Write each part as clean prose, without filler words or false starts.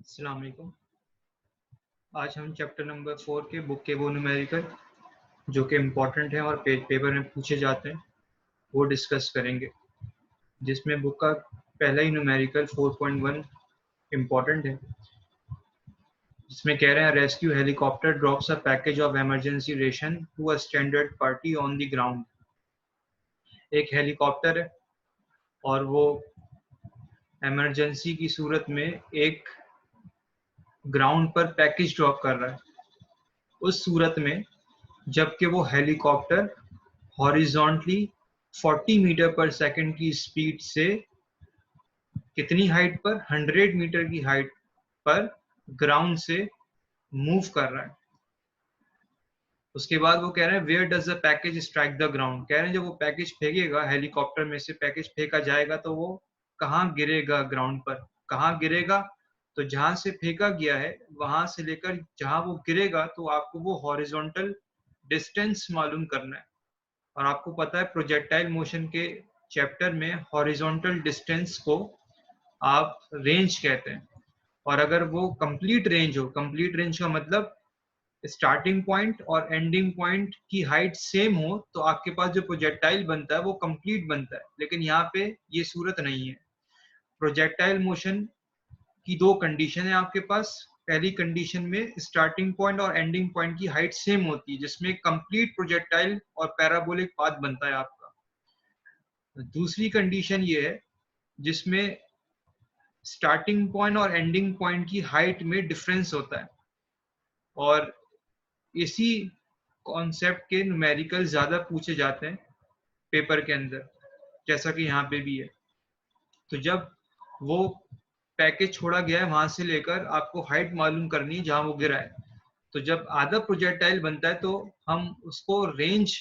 अस्सलाम वालेकुम। आज हम चैप्टर नंबर 4 के बुक के वो न्यूमेरिकल जो कि इम्पोर्टेंट है और पेपर में पूछे जाते हैं वो डिस्कस करेंगे, जिसमें बुक का पहला ही न्यूमेरिकल 4.1 इम्पोर्टेंट है, जिसमें कह रहे हैं rescue helicopter drops a package of emergency ration to a stranded party on the ground. एक हेलीकॉप्टर है और वो इमरजेंसी की सूरत में एक ग्राउंड पर पैकेज ड्रॉप कर रहा है। उस सूरत में जबकि वो हेलीकॉप्टर हॉरिजॉन्टली 40 मीटर पर सेकंड की स्पीड से कितनी हाइट पर 100 मीटर की हाइट पर ग्राउंड से मूव कर रहा है। उसके बाद वो कह रहे हैं where does the package strike the ground. कह रहे हैं जब वो पैकेज फेंकेगा, हेलीकॉप्टर में से पैकेज फेंका जाएगा तो वो कहाँ गिरेगा, ग्राउंड पर कहाँ गिरेगा। तो जहां से फेंका गया है वहां से लेकर जहां वो गिरेगा तो आपको वो हॉरिजॉन्टल डिस्टेंस मालूम करना है। और आपको पता है प्रोजेक्टाइल मोशन के चैप्टर में हॉरिजॉन्टल डिस्टेंस को आप रेंज कहते हैं। और अगर वो कंप्लीट रेंज हो, कंप्लीट रेंज का मतलब स्टार्टिंग पॉइंट और एंडिंग पॉइंट की हाइट सेम हो, तो आपके पास जो प्रोजेक्टाइल बनता है वो कंप्लीट बनता है। लेकिन यहाँ पे ये सूरत नहीं है। प्रोजेक्टाइल मोशन की दो कंडीशन है आपके पास। पहली कंडीशन में स्टार्टिंग पॉइंट और एंडिंग पॉइंट की हाइट सेम होती है, जिसमें कंप्लीट प्रोजेक्टाइल और पैराबोलिक पाथ बनता है आपका। दूसरी कंडीशन ये है जिसमें स्टार्टिंग पॉइंट और एंडिंग पॉइंट की हाइट में डिफरेंस होता है। और इसी कॉन्सेप्ट के न्यूमेरिकल ज्यादा पूछे जाते हैं पेपर के अंदर, जैसा कि यहाँ पे भी है। तो जब वो पैकेज छोड़ा गया है वहां से लेकर आपको हाइट मालूम करनी है जहां वो गिरा है। तो जब आधा प्रोजेक्टाइल बनता है तो हम उसको रेंज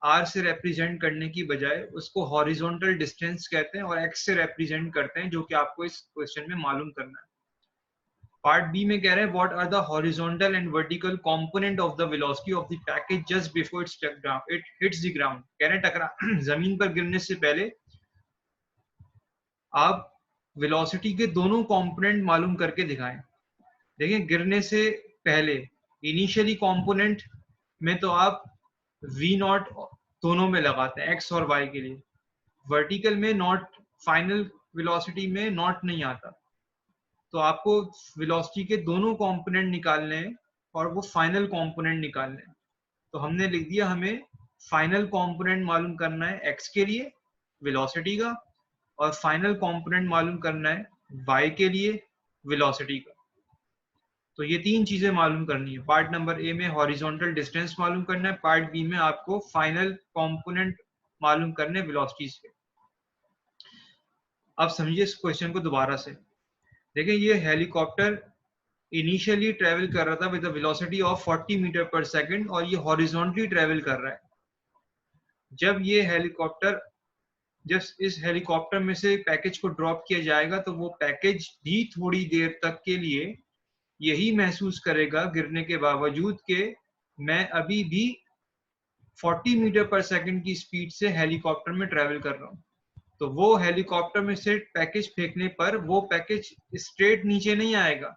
आर से रिप्रेजेंट करने की बजाय उसको हॉरिजॉन्टल डिस्टेंस कहते हैं और एक्स से रिप्रेजेंट करते हैं, जो कि आपको इस क्वेश्चन में मालूम करना है। पार्ट बी में कह रहे हैं what are the horizontal and vertical component of the velocity of the package just before it hits the ground. कह रहे हैं टकरा जमीन पर गिरने से पहले आप वेलोसिटी के दोनों कंपोनेंट मालूम करके दिखाएं। देखिए गिरने से पहले इनिशियली कंपोनेंट में तो आप v नॉट दोनों में लगाते हैं, x और y के लिए। वर्टिकल में नॉट, फाइनल वेलोसिटी में नॉट नहीं आता। तो आपको वेलोसिटी के दोनों कंपोनेंट निकालने हैं और वो फाइनल कंपोनेंट निकालने हैं। तो हमने लिख दिया हमें फाइनल कंपोनेंट मालूम करना है x के लिए वेलोसिटी का, और फाइनल कंपोनेंट मालूम करना है y के लिए वेलोसिटी का। तो ये तीन चीजें मालूम करनी है। पार्ट नंबर ए में हॉरिजॉन्टल डिस्टेंस मालूम करना है, पार्ट बी में आपको फाइनल कंपोनेंट मालूम करने वेलोसिटीज के। अब समझिए इस क्वेश्चन को दोबारा से। देखिए ये हेलीकॉप्टर इनिशियली ट्रेवल कर रहा था with a velocity of 40 meter पर सेकंड और ये हॉरिजॉन्टली ट्रेवल कर रहा है। जब ये हेलीकॉप्टर, जब इस हेलीकॉप्टर में से पैकेज को ड्रॉप किया जाएगा तो वो पैकेज भी थोड़ी देर तक के लिए यही महसूस करेगा गिरने के बावजूद कि मैं अभी भी 40 मीटर पर सेकंड की स्पीड से हेलीकॉप्टर में ट्रेवल कर रहा हूँ। तो वो हेलीकॉप्टर में से पैकेज फेंकने पर वो पैकेज स्ट्रेट नीचे नहीं आएगा,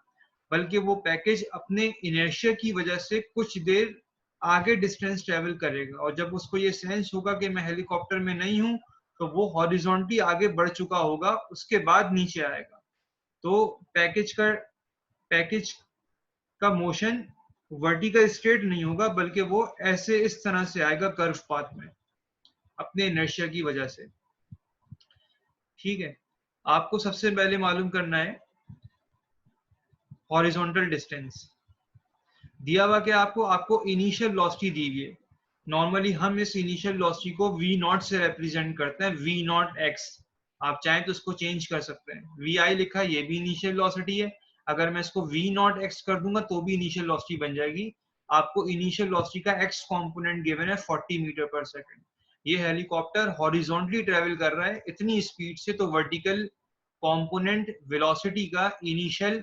बल्कि वो पैकेज अपने इनर्शिया की वजह से कुछ देर आगे डिस्टेंस ट्रेवल करेगा। और जब उसको ये सेंस होगा कि मैं हेलीकॉप्टर में नहीं हूँ तो वो हॉरिजॉन्टली आगे बढ़ चुका होगा, उसके बाद नीचे आएगा। तो पैकेज का मोशन वर्टिकल स्ट्रेट नहीं होगा, बल्कि वो ऐसे इस तरह से आएगा कर्व पाथ में अपने इनर्शिया की वजह से। ठीक है, आपको सबसे पहले मालूम करना है हॉरिजॉन्टल डिस्टेंस। दिया हुआ कि आपको इनिशियल वेलोसिटी दी हुई है। नॉर्मली हम इस इनिशियल वेलोसिटी को v नॉट से रिप्रेजेंट करते हैं, v नॉट x। आप चाहें तो इसको चेंज कर सकते हैं, vi लिखा है ये भी इनिशियल वेलोसिटी है। अगर मैं इसको v नॉट x कर दूंगा तो भी इनिशियल वेलोसिटी बन जाएगी। आपको इनिशियल वेलोसिटी का x कंपोनेंट गिवन है 40 मीटर पर सेकंड। ये हेलीकॉप्टर हॉरिजॉन्टली ट्रेवल कर रहा है इतनी स्पीड से, तो वर्टिकल कंपोनेंट वेलोसिटी का इनिशियल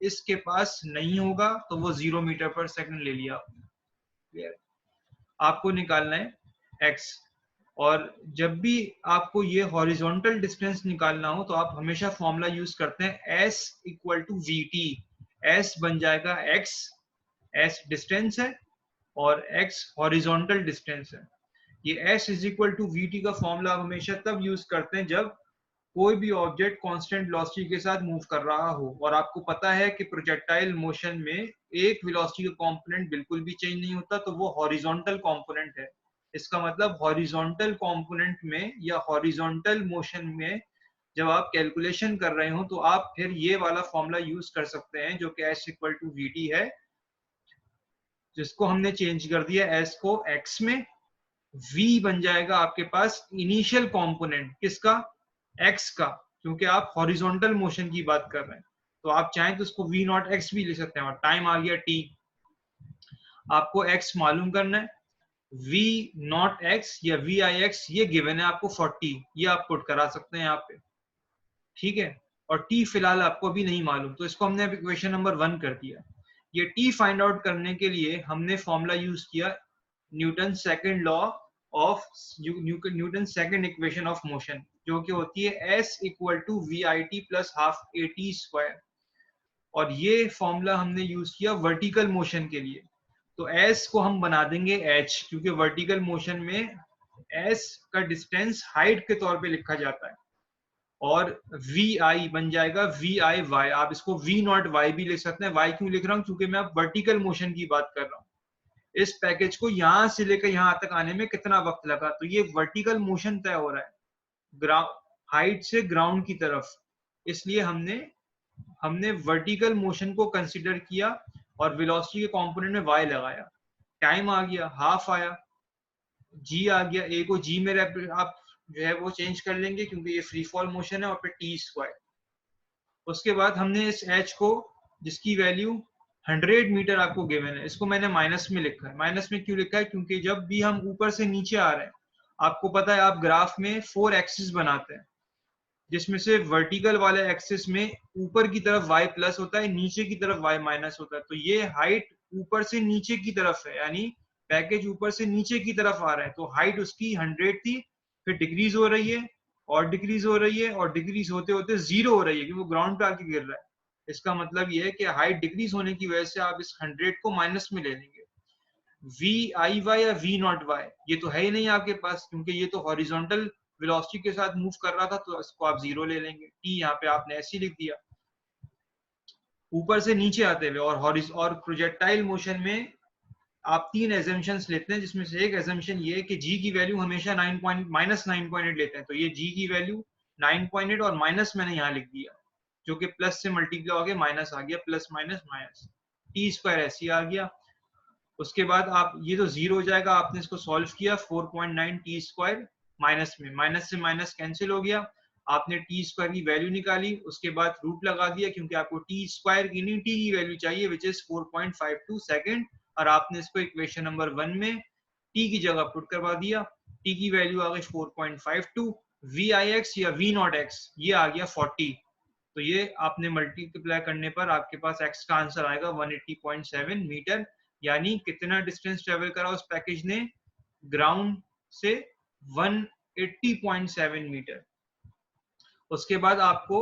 इसके पास नहीं होगा, तो वो 0 मीटर पर सेकंड ले लिया आपने। क्लियर? आपको निकालना है x। और जब भी आपको ये हॉरिजॉन्टल डिस्टेंस निकालना हो तो आप हमेशा फॉर्मूला यूज करते हैं S equal to v t. S बन जाएगा x, s डिस्टेंस है और x हॉरिजॉन्टल डिस्टेंस है। ये s is equal to v t का फॉर्मूला आप हमेशा तब यूज करते हैं जब कोई भी ऑब्जेक्ट कांस्टेंट वेलोसिटी के साथ मूव कर रहा हो और आपको पता है कि प्रोजेक्टाइल मोशन में एक वेलोसिटी का कंपोनेंट बिल्कुल भी चेंज नहीं होता, तो वो हॉरिजॉन्टल कंपोनेंट है। इसका मतलब हॉरिजॉन्टल कंपोनेंट में या हॉरिजॉन्टल मोशन में जब आप कैलकुलेशन कर रहे हो तो आप फिर ये वाला फॉर्मूला यूज कर सकते हैं जो कि S equal to v t है, जिसको हमने चेंज कर दिया एस को एक्स में। v बन जाएगा आपके पास इनिशियल कंपोनेंट किसका, x का, क्योंकि आप हॉरिजॉन्टल मोशन की बात कर रहे हैं। तो आप चाहें तो उसको v नॉट x भी ले सकते हैं। और टाइम आ गया t, आपको x मालूम करना है। v नॉट x या vi x ये गिवन है आपको 40, ये आप पुट करा सकते हैं यहाँ पे, ठीक है। और t फिलहाल आपको अभी नहीं मालूम, तो इसको हमने इक्वेशन नंबर 1 कर दिया। ये t फाइंड आउट करने के लिए हमने फॉर्मूला यूज किया Newton second law of Newton second equation of motion, जो कि होती है s equal to v i t plus half a t square. और ये फॉर्मूला हमने यूज किया वर्टिकल मोशन के लिए। तो s को हम बना देंगे h, क्योंकि वर्टिकल मोशन में s का डिस्टेंस हाइट के तौर पे लिखा जाता है। और vi बन जाएगा vi y, आप इसको v नॉट y भी लिख सकते हैं। y क्यों लिख रहा हूँ, क्योंकि मैं अब वर्टिकल मोशन की बात कर रहा हूँ। इस पैकेज को यहां से लेकर यहां तक आने में कितना वक्त लगा, तो ये वर्टिकल मोशन तय हो रहा है हाइट से ग्राउंड की तरफ, इसलिए हमने हमने वर्टिकल मोशन को कंसीडर किया और वेलोसिटी के कंपोनेंट में y लगाया। टाइम आ गया, हाफ आया, g आ गया, a को g में आप जो है वो चेंज कर लेंगे क्योंकि ये फ्री फॉल मोशन है, और फिर टी स्क्वायर। उसके बाद हमने इस h को, जिसकी वैल्यू 100 मीटर आपको गिवन है, इसको मैंने माइनस में लिखा है। माइनस में क्यों लिखा है, क्योंकि जब भी हम ऊपर से नीचे आ रहे हैं, आपको पता है आप ग्राफ में 4 एक्सिस बनाते हैं, जिसमें से वर्टिकल वाले एक्सिस में ऊपर की तरफ y प्लस होता है, नीचे की तरफ y माइनस होता है। तो ये हाइट ऊपर से नीचे की तरफ है, यानी पैकेज ऊपर से नीचे की तरफ आ रहा है। तो हाइट उसकी 100 थी, फिर डिक्रीज हो रही है और डिक्रीज हो रही है और डिक्रीज होते होते 0 हो रही है, क्योंकि वो ग्राउंड पे आके गिर रहा है। इसका मतलब ये है कि हाइट डिक्रीज होने की वजह से आप इस 100 को माइनस में ले लेंगे। वी आई वाई या वी नॉट वाई ये तो है ही नहीं आपके पास, क्योंकि ये तो हॉरिजॉन्टल वेलोसिटी के साथ मूव कर रहा था, तो इसको आप 0 ले लेंगे। टी यहाँ पे आपने ऐसे लिख दिया ऊपर से नीचे आते हुए। और प्रोजेक्टाइल मोशन में आप 3 एजम्पशंस लेते हैं, जिसमें से एक एजम्पशन ये है कि g की वैल्यू हमेशा -9.8 लेते हैं। तो ये g की वैल्यू 9.8 और माइनस मैंने यहाँ लिख दिया, जो कि प्लस से मल्टीप्लाई हो गया, माइनस आ गया, plus minus minus, T square ऐसे आ गया। उसके बाद आप ये तो 0 हो जाएगा, आपने इसको सॉल्व किया 4.9 टी स्क्वायर, माइनस में माइनस से माइनस कैंसिल हो गया, आपने टी स्क्वायर की वैल्यू निकाली, उसके बाद रूट लगा दिया, क्योंकि आपको टी स्क्वायर की नहीं टी की वैल्यू चाहिए, विच इज 4.52 सेकंड। और आपने इसको इक्वेशन नंबर 1 में टी की जगह पुट करवा दिया, टी की वैल्यू आ गई 4.52, वी आई एक्स या वी नॉट एक्स ये आ गया 40। तो ये आपने मल्टीप्लाई करने पर आपके पास x का आंसर आएगा 180.7 मीटर। यानी कितना डिस्टेंस ट्रेवल करा उस पैकेज ने ग्राउंड से, 180.7 मीटर। उसके बाद आपको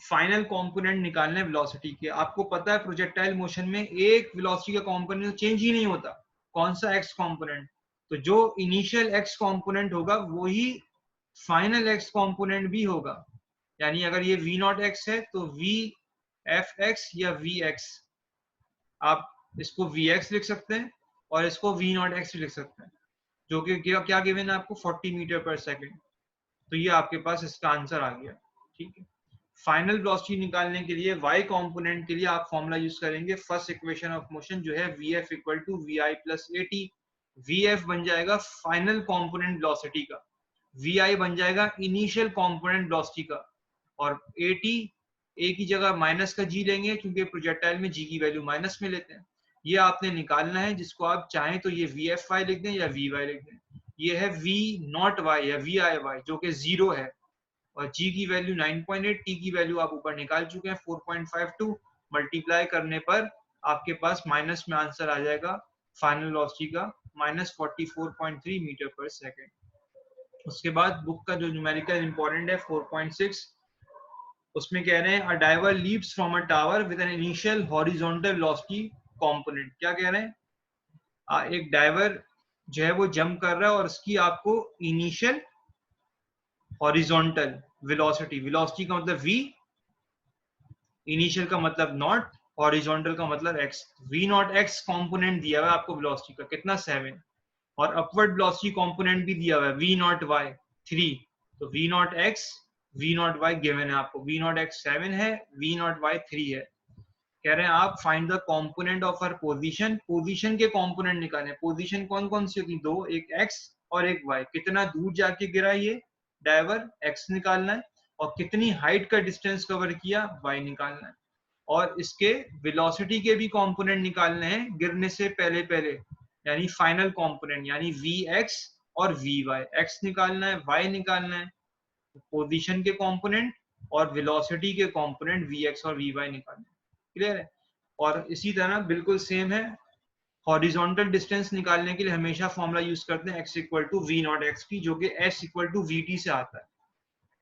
फाइनल कंपोनेंट निकालने वेलोसिटी के। आपको पता है प्रोजेक्टाइल मोशन में एक वेलोसिटी का कंपोनेंट चेंज ही नहीं होता, कौन सा, एक्स कंपोनेंट। तो जो इनिशियल एक्स कंपोनेंट होगा वही फाइनल एक्स कंपोनेंट भी होगा। यानी अगर ये v नॉट x है तो v एफ एक्स या v x, आप इसको vx लिख सकते हैं और इसको v नॉट x लिख सकते हैं, जो कि क्या गिवन है आपको 40 मीटर पर सेकंड। तो ये आपके पास इसका आंसर आ गया, ठीक है। फाइनल वेलोसिटी निकालने के लिए y कंपोनेंट के लिए आप फॉर्मूला यूज करेंगे फर्स्ट इक्वेशन ऑफ मोशन, जो है vf equal to vi plus at। vf बन जाएगा फाइनल कंपोनेंट वेलोसिटी का, vi बन जाएगा इनिशियल कंपोनेंट वेलोसिटी का, और at a की जगह माइनस का g लेंगे, क्योंकि प्रोजेक्टाइल में g की वैल्यू माइनस में लेते हैं। ये आपने निकालना है, जिसको आप चाहें तो ये vfy लिख दें या vy लिख दें। ये है v नॉट y या viy, जो कि 0 है, और g की वैल्यू 9.8, t की वैल्यू आप ऊपर निकाल चुके हैं 4.52। मल्टीप्लाई करने पर आपके पास माइनस में आंसर आ जाएगा फाइनल वेलोसिटी का -44.3 मीटर पर सेकंड। उसके बाद बुक का जो न्यूमेरिकल इंपॉर्टेंट है 4.6, उसमें कह रहे हैं a diver leaps from a tower with an initial horizontal velocity component. क्या कह रहे हैं? एक डाइवर जो है वो जंप कर रहा है और उसकी आपको इनिशियल हॉरिजॉन्टल वेलोसिटी, वेलोसिटी का मतलब v, इनिशियल का मतलब नॉट, हॉरिजॉन्टल का मतलब x, v not x component दिया हुआ है आपको वेलोसिटी का कितना 7, और अपवर्ड वेलोसिटी कंपोनेंट भी दिया हुआ है v नॉट y 3। तो v not x v not y given है आपको, v नॉट x 7 है, v नॉट y 3 है। कह रहे हैं आप find the component of her position, position के कंपोनेंट निकालें। पोजीशन कौन कौन सी होती? दो, एक x और एक y। कितना दूर जाके गिरा ये डाइवर, x निकालना है, और कितनी हाइट का डिस्टेंस कवर किया, y निकालना है। और इसके वेलोसिटी के भी कंपोनेंट निकालने हैं गिरने से पहले पहले, यानी फाइनल कंपोनेंट, यानी vx और vy। x निकालना है, y निकालना है, पोजीशन के कंपोनेंट और वेलोसिटी के कंपोनेंट vx और vy निकालने हैं। क्लियर है? और इसी तरह बिल्कुल सेम है, हॉरिजॉन्टल डिस्टेंस निकालने के लिए हमेशा फॉर्मूला यूज करते हैं x equal to v naught x t, जो कि s equal to v t से आता है।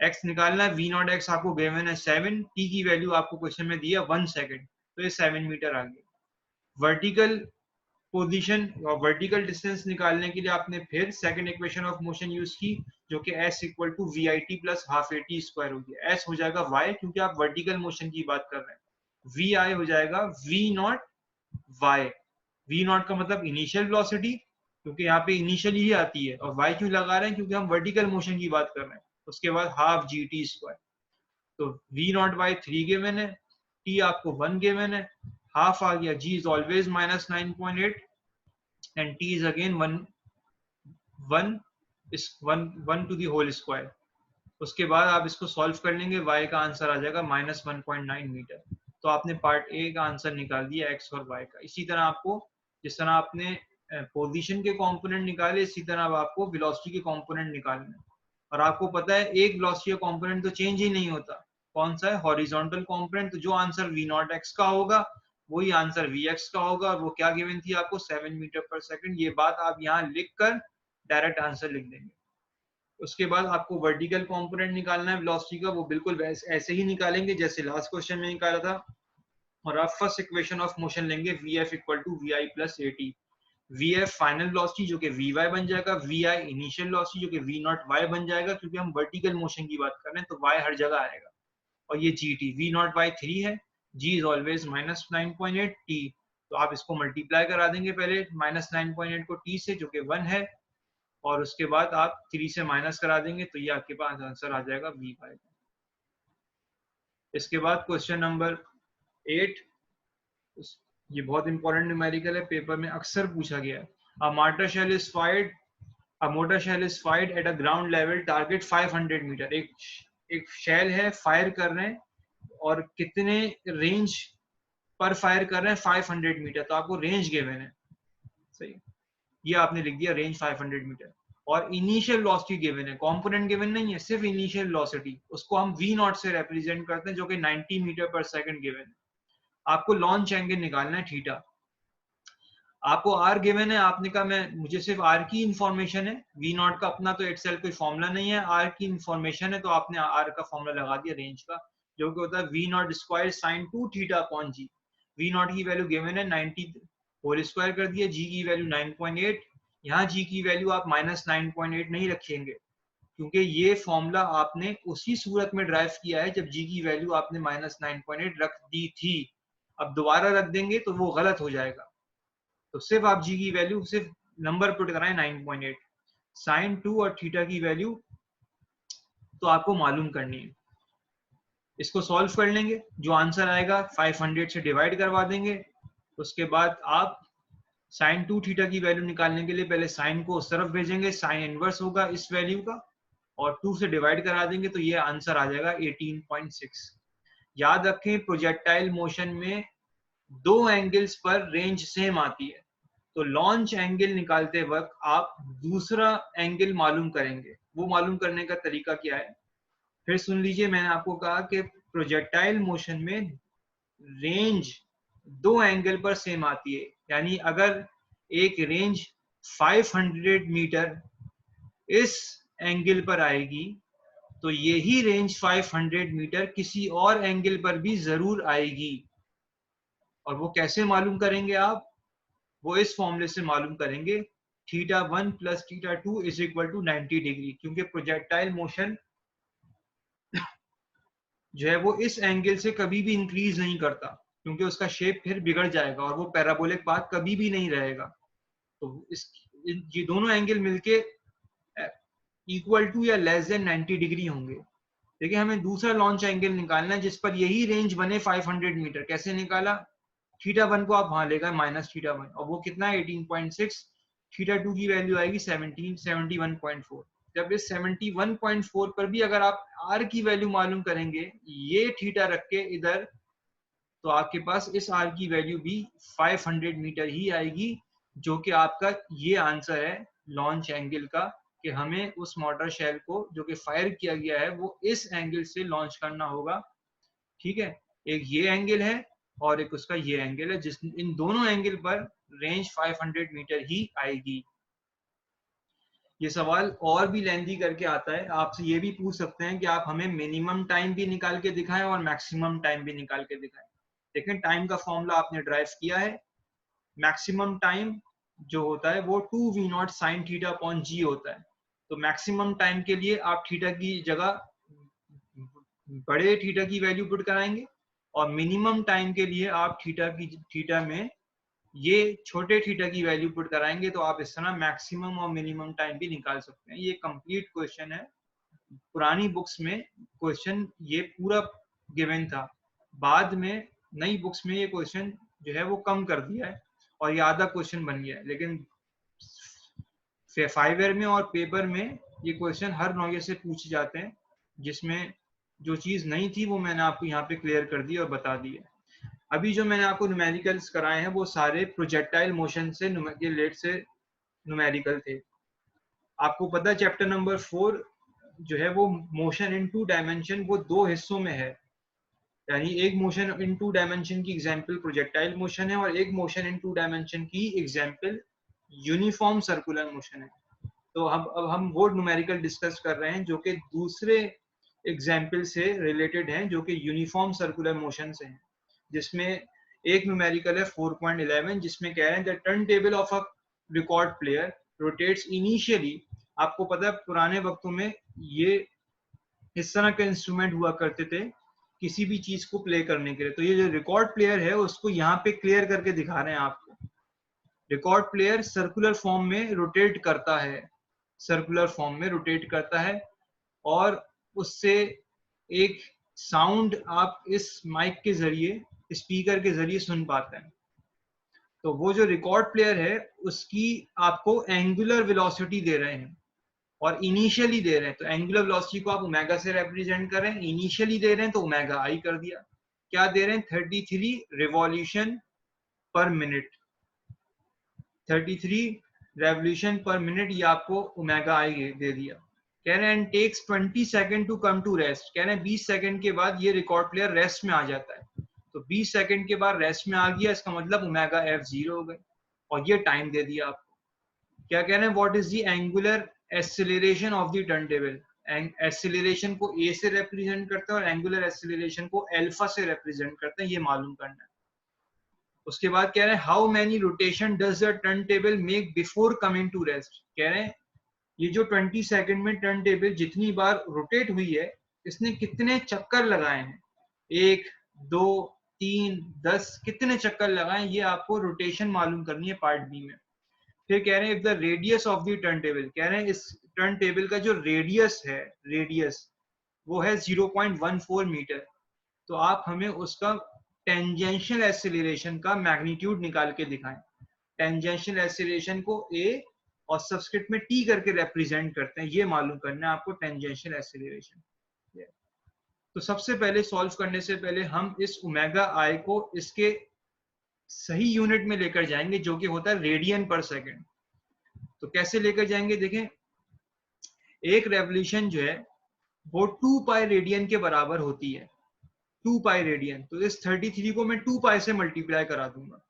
x निकालना है, वी नॉट एक्स आपको गिवन है 7, t की वैल्यू आपको क्वेश्चन में दी है 1 सेकंड, तो ये 7 मीटर आ गया। वर्टिकल पोजीशन और वर्टिकल डिस्टेंस निकालने के लिए आपने फिर second equation of motion use की, जो कि s equal to v i t plus half a t square हो गया। s हो जाएगा y, क्योंकि आप वर्टिकल मोशन की बात कर रहे हैं। vi हो जाएगा v not y, v not का मतलब इनिशियल वेलोसिटी, क्योंकि यहाँ पे इनिशियल ही आती है, और y क्यों लगा रहे हैं? क्योंकि हम वर्टिकल मोशन की बात कर रहे हैं। उसके बाद हाफ जी टी स्क्वायर, तो v नॉट बाई 3 गिवन है, t आपको 1 गिवन है, हाफ आ गया, g is always minus 9.8 and t is again 1 to the whole square. उसके बाद आप इसको सॉल्व कर लेंगे, y का आंसर आ जाएगा माइनस 1.9 मीटर। तो आपने पार्ट ए का आंसर निकाल दिया x और y का। इसी तरह आपको, जिस तरह आपने पोजीशन के कंपोनेंट निकाले, इसी तरह अब आपको वेलोसिटी के कंपोनेंट निकालने हैं। और आपको पता है एक वेलोसिटी का कंपोनेंट तो चेंज ही नहीं होता, कौन सा है? Horizontal component. तो जो आंसर v नॉट x का होगा वही आंसर vx का होगा, और वो क्या गिवन थी आपको? 7 मीटर पर सेकंड। ये बात आप यहाँ लिख कर डायरेक्ट आंसर लिख देंगे। उसके बाद आपको वर्टिकल कंपोनेंट निकालना है वेलोसिटी का, वो बिल्कुल वैसे ऐसे ही निकालेंगे जैसे लास्ट क्वेश्चन में निकाला था। और आप फर्स्ट इक्वेशन ऑफ मोशन लेंगे, vf equal to v i plus a t. vf final velocity जो कि vy बन जाएगा, vi इनिशियल वेलोसिटी जो कि v नॉट y बन जाएगा, क्योंकि हम वर्टिकल मोशन की बात कर रहे हैं तो y हर जगह आएगा। और ये gt, v नॉट y 3 है, g is always minus 9.8, t तो आप इसको मल्टीप्लाई करा देंगे पहले माइनस 9.8 को t से, जो कि 1 है, और उसके बाद आप 3 से माइनस करा देंगे, तो ये आपके पास आंसर आ जाएगा वी 5। इसके बाद क्वेश्चन नंबर 8, ये बहुत इंपॉर्टेंट न्यूमेरिकल है, पेपर में अक्सर पूछा गया है। A mortar shell is fired, a mortar shell is fired at a ground level, target 500 meter. एक शेल है, फायर कर रहे हैं, और कितने रेंज पर फायर कर रहे हैं? 500 मीटर। तो आपको रेंज गिवन है, सही, ये आपने लिख दिया रेंज 500 मीटर। और इनिशियल वेलोसिटी गिवन है, कंपोनेंट गिवन नहीं है, सिर्फ इनिशियल वेलोसिटी, उसको हम v नॉट से रिप्रेजेंट करते हैं, जो कि 90 मीटर पर सेकंड गिवन है। आपको लॉन्च एंगल निकालना है थीटा। आपको r गिवन है, आपने कहा मैं मुझे सिर्फ r की इंफॉर्मेशन है, v नॉट का अपना तो इटसेल्फ कोई फॉर्मूला नहीं है, r की इंफॉर्मेशन है, तो आपने r का फॉर्मूला लगा दिया रेंज का, जो कि होता है v not square sine 2 theta upon g। v not की वैल्यू गिवन है 90, होल स्क्वायर कर दिया, g की वैल्यू 9.8। यहाँ g की वैल्यू आप माइनस 9.8 नहीं रखेंगे, क्योंकि ये फॉर्मूला आपने उसी सूरत में ड्राइव किया है जब g की वैल्यू आपने माइनस 9.8 रख दी थी। अब दोबारा रख देंगे तो वो गलत हो जाएगा, तो सिर्फ आप g की वैल्यू सिर्फ नंबर पुट कराएं 9.8। साइन 2 और थीटा की वैल्यू तो आपको मालूम करनी है। इसको सॉल्व कर लेंगे, जो आंसर आएगा 500 से डिवाइड करवा देंगे। उसके बाद आप साइन 2 थीटा की वैल्यू निकालने के लिए पहले साइन को उस तरफ भेजेंगे, साइन इनवर्स होगा इस वैल्यू का, और 2 से डिवाइड करा देंगे, तो ये आंसर आ जाएगा 18.6। याद रखें, प्रोजेक्टाइल मोशन में दो एंगल्स पर रेंज सेम आती है, तो लॉन्च एंगल निकालते वक्त आप दूसरा एंगल मालूम करेंगे। वो मालूम करने का तरीका क्या है, फिर सुन लीजिए। मैंने आपको कहा कि प्रोजेक्टाइल मोशन में रेंज दो एंगल पर सेम आती है, यानी अगर एक रेंज 500 मीटर इस एंगल पर आएगी तो यही रेंज 500 मीटर किसी और एंगल पर भी जरूर आएगी। और वो कैसे मालूम करेंगे आप? वो इस फॉर्मूले से मालूम करेंगे, θ1 plus θ2 is equal to 90 degree, क्योंकि प्रोजेक्टाइल मोशन जो है वो इस एंगल से कभी भी इंक्रीज नहीं करता, क्योंकि उसका शेप फिर बिगड़ जाएगा और वो पैराबोलिक पाथ कभी भी नहीं रहेगा। तो ये दोनों एंगल मिलके इक्वल टू या लेस देन 90 डिग्री होंगे। देखिए हमें दूसरा लॉन्च एंगल निकालना है जिस पर यही रेंज बने 500 मीटर। कैसे निकाला? θ1 को आप वहां लेगा -θ1 और वो कितना है 18.6, θ2 की वैल्यू आएगी 71.4। जब इस 71.4 पर भी अगर आप r की वैल्यू मालूम करेंगे ये थीटा रख के इधर, तो आपके पास इस r की वैल्यू भी 500 मीटर ही आएगी, जो कि आपका ये आंसर है लॉन्च एंगल का, कि हमें उस मोटर शेल को जो कि फायर किया गया है वो इस एंगल से लॉन्च करना होगा। ठीक है, एक ये एंगल है और एक उसका ये एंगल है, जिस इन दोनों एंगल पर रेंज 500 मीटर ही आएगी। ये सवाल और भी लेंथी करके आता है, आपसे ये भी पूछ सकते हैं कि आप हमें मिनिमम टाइम भी निकाल के दिखाएं और मैक्सिमम टाइम भी निकाल के दिखाएं। देखें टाइम का फॉर्मूला आपने ड्राइव किया है। मैक्सिमम टाइम जो होता है वो 2v0 sin theta upon g होता है। तो मैक्सिमम टाइम के लिए आप थीटा की जगह बड़े थीटा की वैल्यू पुट कराएंगे और मिनिमम टाइम के लिए आप थीटा में ये छोटे थीटा की वैल्यू पुट कराएंगे, तो आप इस तरह मैक्सिमम और मिनिमम टाइम भी निकाल सकते हैं। ये कंप्लीट क्वेश्चन है। पुरानी बुक्स में क्वेश्चन ये पूरा गिवन था, बाद में नई बुक्स में ये क्वेश्चन जो है वो कम कर दिया है और ये आधा क्वेश्चन बन गया है। लेकिन 5 ईयर में और पेपर में ये क्वेश्चन हर नौये से पूछे जाते हैं, जिसमें जो चीज नहीं थी वो मैंने आपको यहाँ पे क्लियर कर दी और बता दी है। अभी जो मैंने आपको न्यूमेरिकल्स कराए हैं वो सारे प्रोजेक्टाइल मोशन से रिलेटेड से न्यूमेरिकल थे। आपको पता है चैप्टर नंबर 4 जो है वो मोशन इन 2 डायमेंशन वो 2 हिस्सों में है। यानी एक मोशन इन 2 डायमेंशन की एग्जांपल प्रोजेक्टाइल मोशन है और एक मोशन इन 2 डायमेंशन की एग्जांपल यूनिफॉर्म सर्कुलर मोशन है। तो अब हम वो न्यूमेरिकल डिस्कस कर रहे हैं जो कि दूसरे एग्जाम्पल से रिलेटेड हैं, जो कि यूनिफॉर्म सर्कुलर मोशन से हैं, जिसमें एक न्यूमेरिकल है 4.11 जिसमें कह रहे हैं the turn table of a record player rotates initially. आपको पता है पुराने वक्तों में ये इस तरह के इंस्ट्रूमेंट हुआ करते थे किसी भी चीज को प्ले करने के लिए। तो ये जो रिकॉर्ड प्लेयर है उसको यहाँ पे क्लियर करके दिखा रहे हैं आपको। रिकॉर्ड प्लेयर सर्कुलर फॉर्म में रोटेट करता है, सर्कुलर फॉर्म में रोटेट करता है और उससे एक साउंड आप इस माइक के जरिए, स्पीकर के जरिए सुन पाते हैं। तो वो जो रिकॉर्ड प्लेयर है उसकी आपको एंगुलर वेलोसिटी दे रहे हैं और इनिशियली दे रहे हैं। तो एंगुलर वेलोसिटी को आप ओमेगा से रिप्रेजेंट कर रहे हैं, इनिशियली दे रहे हैं तो ओमेगा आई कर दिया। क्या दे रहे हैं? 33 रिवॉल्यूशन पर मिनट, 33 रेवोल्यूशन पर मिनट, ये आपको ओमेगा आई दे दिया। कह रहे हैं takes 20 second to come to rest. कह रहे हैं 20 सेकंड के बाद ये रिकॉर्ड प्लेयर रेस्ट में आ जाता है। तो 20 सेकंड के बाद रेस्ट में आ गया, इसका मतलब ओमेगा एफ 0 हो गए और ये टाइम दे दिया आपको। क्या कह रहे हैं? What is the angular acceleration of the turn table. Acceleration को ए से रिप्रेजेंट करते हैं और एंगुलर एक्सेलरेशन को अल्फा से रिप्रेजेंट करते हैं, ये मालूम करना है। उसके बाद कह रहे हैं how many rotation does the turntable make before coming to rest. कह रहे हैं ये जो 20 सेकंड में टर्न टेबल जितनी बार रोटेट हुई है इसने कितने चक्कर लगाए हैं, 1 2 3 10 कितने चक्कर लगाए, ये आपको रोटेशन मालूम करनी है पार्ट बी में। फिर कह रहे हैं if the radius of the turn table, कह रहे हैं इस टर्न टेबल का जो रेडियस है, रेडियस वो है 0.14 मीटर, तो आप हमें उसका टेंजेंशियल एक्सेलरेशन का मैग्नीट्यूड निकाल के दिखाएं। टेंजेंशियल एक्सेलरेशन को ए और सबस्क्रिप्ट में टी करके रिप्रेजेंट करते हैं, ये मालूम करना है आपको टेंजेंशियल एक्सेलरेशन। तो सबसे पहले सॉल्व करने से पहले हम इस ओमेगा आई को इसके सही यूनिट में लेकर जाएंगे जो कि होता है रेडियन पर सेकंड। तो कैसे लेकर जाएंगे? देखें एक रेवोल्यूशन जो है वो 2 पाई रेडियन के बराबर होती है, 2 पाई रेडियन। तो इस 33 को मैं 2 पाई से मल्टीप्लाई करा दूंगा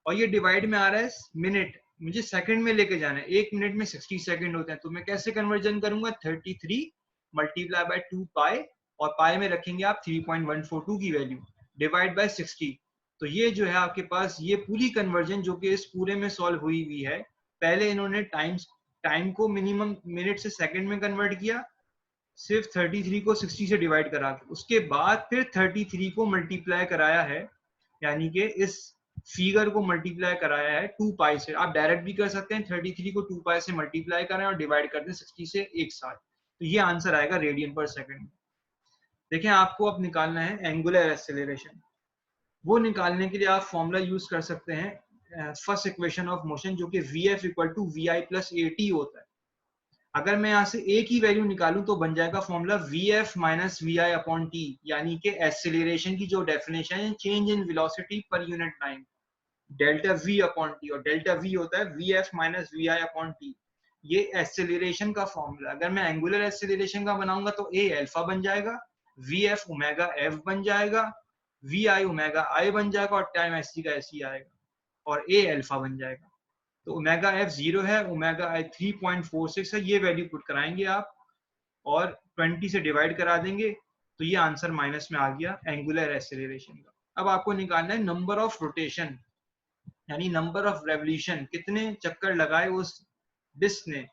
और ये डिवाइड में आ रहा है मिनट, मुझे सेकंड में लेके जाना है, 1 मिनट में 60 सेकंड होते हैं, तो मैं कैसे कन्वर्जन करूंगा, 33 मल्टीप्लाई बाय 2 पाई, और पाई में रखेंगे आप 3.142 की वैल्यू, डिवाइड बाय 60। तो ये जो है आपके पास ये पूरी कन्वर्जन जो कि इस पूरे में सॉल्व हुई हुई है, पहले इन्होंने टाइम को मिनिमम मिनट से सेकंड में कन्वर्ट किया, सिर्फ 33 को 60 से डिवाइड करा के, उसके बाद फिर 33 को मल्टीप्लाई कराया है, यानी कि इस फिगर को मल्टीप्लाई कराया है 2 पाई से। आप डायरेक्ट भी कर सकते हैं, 33 को 2 पाई से मल्टीप्लाई करें और डिवाइड कर दें 60 से एक साथ, तो ये आंसर आएगा रेडियन पर सेकंड। देखें, आपको अब निकालना है एंगुलर एक्सेलरेशन। वो निकालने के लिए आप फॉर्मूला यूज कर सकते हैं फर्स्ट इक्वेशन ऑफ मोशन, जो कि vf equal to vi plus at होता है। अगर मैं यहाँ से a की वैल्यू निकालूं तो बन जाएगा formula vf minus vi upon t, यानी कि एक्सेलरेशन की जो डेफिनेशन है, change in velocity per unit time, delta v upon T, और डेल्टा v होता है vf minus vi upon T. ये एक्सेलरेशन का फॉर्मूला। अगर मैं एंगुलर एक्सेलरेशन का बनाऊंगा तो a अल्फा बन जाएगा, vf ओमेगा f बन जाएगा, vi ओमेगा i बन जाएगा, और टाइम ऐसी का ऐसी आएगा, और a अल्फा बन जाएगा। तो ओमेगा f 0 है, ओमेगा i 3.46 है, ये वैल्यू पुट कराएंगे आप और 20 से डिवाइड करा देंगे, तो ये आंसर माइनस में आ गया एंगुलर एक्सेलरेशन का। अब आपको निकालना है नंबर ऑफ रोटेशन, यानी नंबर ऑफ रेवोल्यूशन, कितने चक्कर लगाए उस डिस्क ने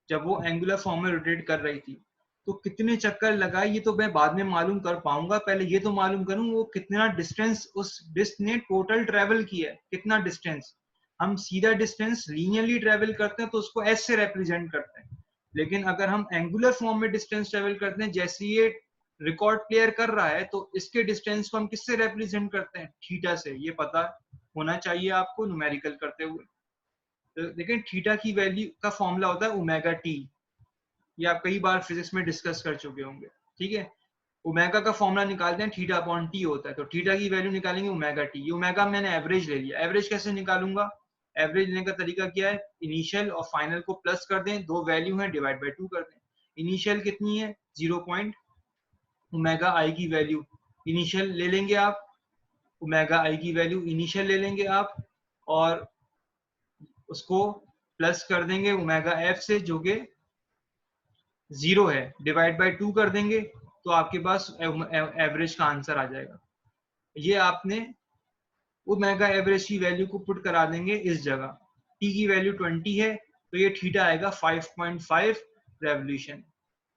जब वो एंगुलर फॉर्म में रोटेट कर रही थी। तो कितने चक्कर लगाए ये तो मैं बाद में मालूम कर पाऊंगा, पहले ये तो मालूम करूं वो कितना डिस्टेंस उस डिस्क ने टोटल ट्रेवल किया है, कितना डिस्टेंस। हम सीधा डिस्टेंस लीनियरली ट्रेवल करते हैं तो उसको एस से रिप्रेजेंट करते हैं, लेकिन अगर हम एंगुलर फॉर्म में डिस्टेंस ट्रेवल करते हैं, जैसे ये रिकॉर्ड प्लेयर कर रहा है, तो इसके डिस्टेंस को हम किससे रिप्रेजेंट करते हैं, थीटा से। ये पता होना चाहिए आपको न्यूमेरिकल करते हुए। तो देखें, थीटा की वैल्यू का फॉर्मूला होता है ओमेगा टी, ये आप कई बार फिजिक्स में डिस्कस कर चुके होंगे, ठीक है। ओमेगा का फॉर्मूला निकालते हैं, थीटा अपॉन टी होता है, तो थीटा की वैल्यू निकालेंगे ओमेगा टी। ये ओमेगा मैंने एवरेज ले लिया, एवरेज कैसे निकालूंगा, एवरेज लेने का तरीका क्या है, इनिशियल और फाइनल को प्लस कर दें, दो वैल्यू है डिवाइड बाय 2 कर दें। इनिशियल कितनी है 0. ओमेगा आई की वैल्यू इनिशियल ले लेंगे आप, ओमेगा आई की वैल्यू इनिशियल ले लेंगे आप, और उसको प्लस कर देंगे ओमेगा एफ से जो कि 0 है, डिवाइड बाय 2 कर देंगे, तो आपके पास एवरेज का आंसर आ जाएगा। ये आपने ओमेगा एवरेज की वैल्यू को पुट करा देंगे इस जगह, टी की वैल्यू 20 है, तो ये थीटा आएगा 5.5 रेवोल्यूशन।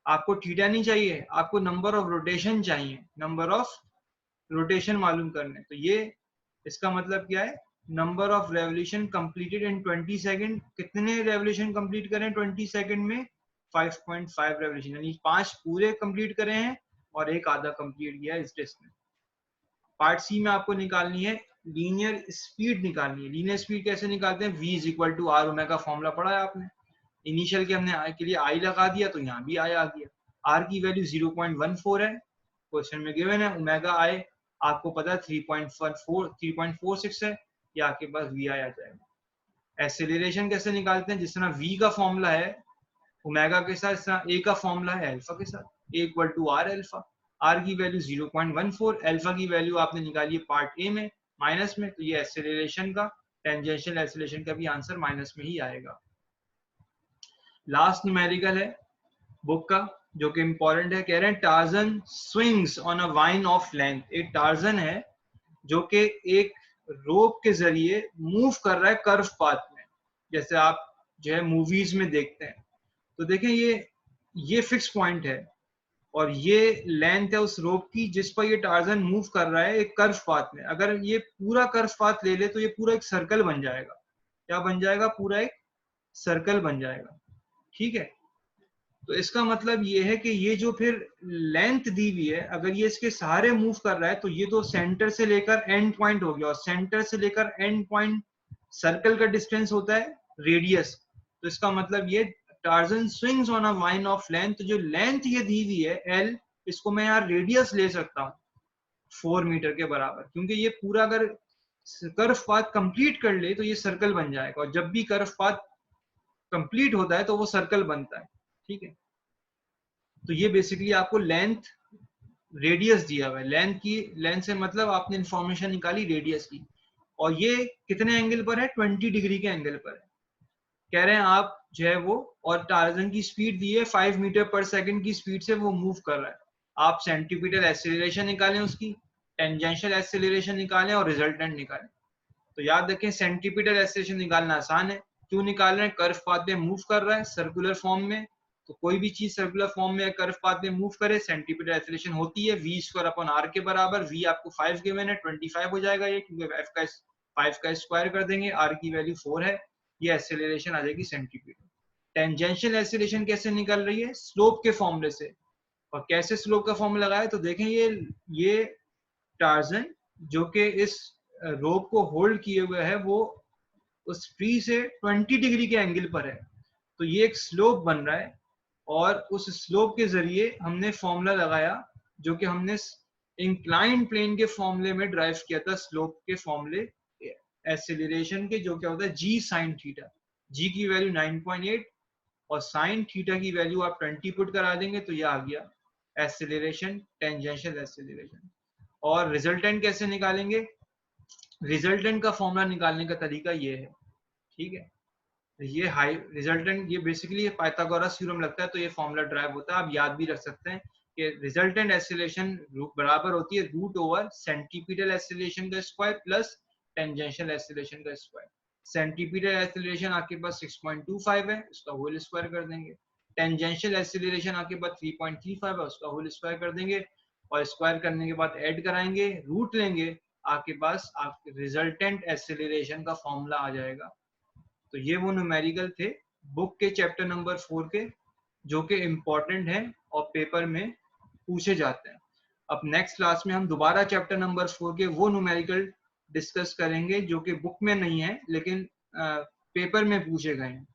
आपको थीटा नहीं चाहिए, आपको नंबर ऑफ रोटेशन चाहिए, नंबर ऑफ रोटेशन मालूम करने। तो ये इसका मतलब क्या है, number of revolution completed in 20 second. कितने रेवोल्यूशन कंप्लीट करें 20 सेकंड में, 5.5 रेवोल्यूशन, यानी 5 पूरे कंप्लीट करे हैं और एक आधा कंप्लीट किया है इस टेस्ट में। पार्ट सी में आपको निकालनी है लीनियर स्पीड निकालनी है। लीनियर स्पीड कैसे निकालते हैं, v is equal to r omega formula पढ़ा है आपने। इनिशियल के हमने आई के लिए आई लगा दिया, तो यहाँ भी आई आ गया। आर की वैल्यू 0.14 है, क्वेश्चन में गिवन है। ओमेगा आई आपको पता है 3.46 है, ये आपके पास वी आई आ जाएगा। एक्सेलरेशन कैसे निकालते हैं, जिस तरह v का फॉर्मूला है ओमेगा के साथ, इस तरह a का फॉर्मूला है अल्फा के साथ, a equal to r alpha. r की वैल्यू 0.14, अल्फा की वैल्यू आपने निकाली है पार्ट ए में माइनस में, तो ये एक्सेलरेशन का, टेंजेंशियल एक्सेलरेशन का भी आंसर माइनस में ही आएगा। लास्ट न्यूमेरिकल है बुक का, जो कि इंपॉर्टेंट है। कह रहे हैं torsion swings on a wine of length. एक टार्जन है जो कि एक रोप के जरिए मूव कर रहा है कर्व पाथ में, जैसे आप जो है मूवीज में देखते हैं। तो देखें, ये फिक्स पॉइंट है और ये लेंथ है उस रोप की जिस पर ये टार्जन मूव कर रहा है एक कर्व पाथ में। अगर ये पूरा कर्व पाथ ले ले तो ये पूरा एक सर्कल बन जाएगा। क्या बन जाएगा, पूरा एक सर्कल बन जाएगा, ठीक है। तो इसका मतलब ये है कि ये जो फिर लेंथ दी हुई है, अगर ये इसके सहारे मूव कर रहा है तो ये तो सेंटर से लेकर एंड पॉइंट हो गया, और सेंटर से लेकर एंड पॉइंट सर्कल का डिस्टेंस होता है रेडियस। तो इसका मतलब ये torsion swings on a wine of length, जो लेंथ ये दी हुई है एल, इसको मैं यार रेडियस ले सकता हूँ 4 मीटर के बराबर, क्योंकि ये पूरा अगर कर्व पाथ कंप्लीट कर ले तो ये सर्कल बन जाएगा, और जब भी कर्व पाथ कंप्लीट होता है तो वो सर्कल बनता है, ठीक है। तो ये बेसिकली आपको लेंथ रेडियस दिया हुआ है, लेंथ से मतलब आपने इंफॉर्मेशन निकाली रेडियस की, और ये कितने एंगल पर है, 20 डिग्री के एंगल पर है। कह रहे हैं आप जो है वो, और टार्जन की स्पीड दी है 5 मीटर पर सेकंड की स्पीड से वो मूव कर रहा है। आप सेंटीपीटल एक्सेलरेशन निकालें, उसकी टेंजेंशियल एक्सेलरेशन निकालें और रिजल्टेंट निकालें। तो याद रखें सेंटीपीटल एक्सेलरेशन निकालना आसान है। क्यों निकाल रहे हैं? कर्व पाथ में मूव कर रहा है सर्कुलर फॉर्म में, तो कोई भी चीज सर्कुलर फॉर्म में कर्व पाथ में मूव करे सेंटीपीटल एक्सेलरेशन होती है v स्क्वायर अपॉन r के बराबर। v आपको 5 गिवन है, 25 हो जाएगा ये, क्योंकि f का 5 का स्क्वायर कर देंगे, r की वैल्यू 4 है, ये एक्सेलरेशन आ जाएगी सेंटीपीटल। टेंजेंशियल एक्सेलरेशन कैसे निकल रही है? स्लोप के फॉर्मूले से। और कैसे स्लोप का फॉर्मूला लगाया? तो देखें ये टार्जन जो कि इस रोप को होल्ड किए हुए है, वो उस ट्री से 20 डिग्री के एंगल पर है, तो ये एक स्लोप बन रहा है। और उस स्लोप के जरिए हमने फॉर्मूला लगाया जो कि हमने इंक्लाइन प्लेन के फॉर्मूले में ड्राइव किया था, स्लोप के फॉर्मूले एक्सेलरेशन के, जो क्या होता है g sin थीटा। g की वैल्यू 9.8 और sin थीटा की वैल्यू आप 20 पुट करा देंगे तो ये आ गया एक्सेलरेशन, टेंजेंशियल एक्सेलरेशन। और रिजल्टेंट कैसे निकालेंगे? रिजल्टेंट का फॉर्मूला निकालने का तरीका ये है, ठीक है। ये हाई रिजल्टेंट, ये बेसिकली पाइथागोरस थ्योरम लगता है, तो ये फॉर्मूला ड्राइव होता है। आप याद भी रख सकते हैं कि रिजल्टेंट एक्सेलरेशन बराबर होती है रूट ओवर सेंटीपीटल एक्सेलरेशन का स्क्वायर प्लस टेंजेंशियल एक्सेलरेशन का स्क्वायर। सेंटीपीटल एक्सेलरेशन आपके पास 6.25 है, उसका होल स्क्वायर कर देंगे। टेंजेंशियल एक्सेलरेशन आपके पास 3.35 है, उसका होल स्क्वायर कर देंगे। और स्क्वायर करने के बाद ऐड कराएंगे, रूट लेंगे, आपके पास आपके रिजल्टेंट एक्सेलरेशन का फॉर्मूला आ जाएगा। तो ये वो न्यूमेरिकल थे बुक के चैप्टर नंबर 4 के, जो कि इम्पोर्टेंट है और पेपर में पूछे जाते हैं। अब नेक्स्ट क्लास में हम दोबारा चैप्टर नंबर 4 के वो न्यूमेरिकल डिस्कस करेंगे जो कि बुक में नहीं है लेकिन पेपर में पूछे गए हैं।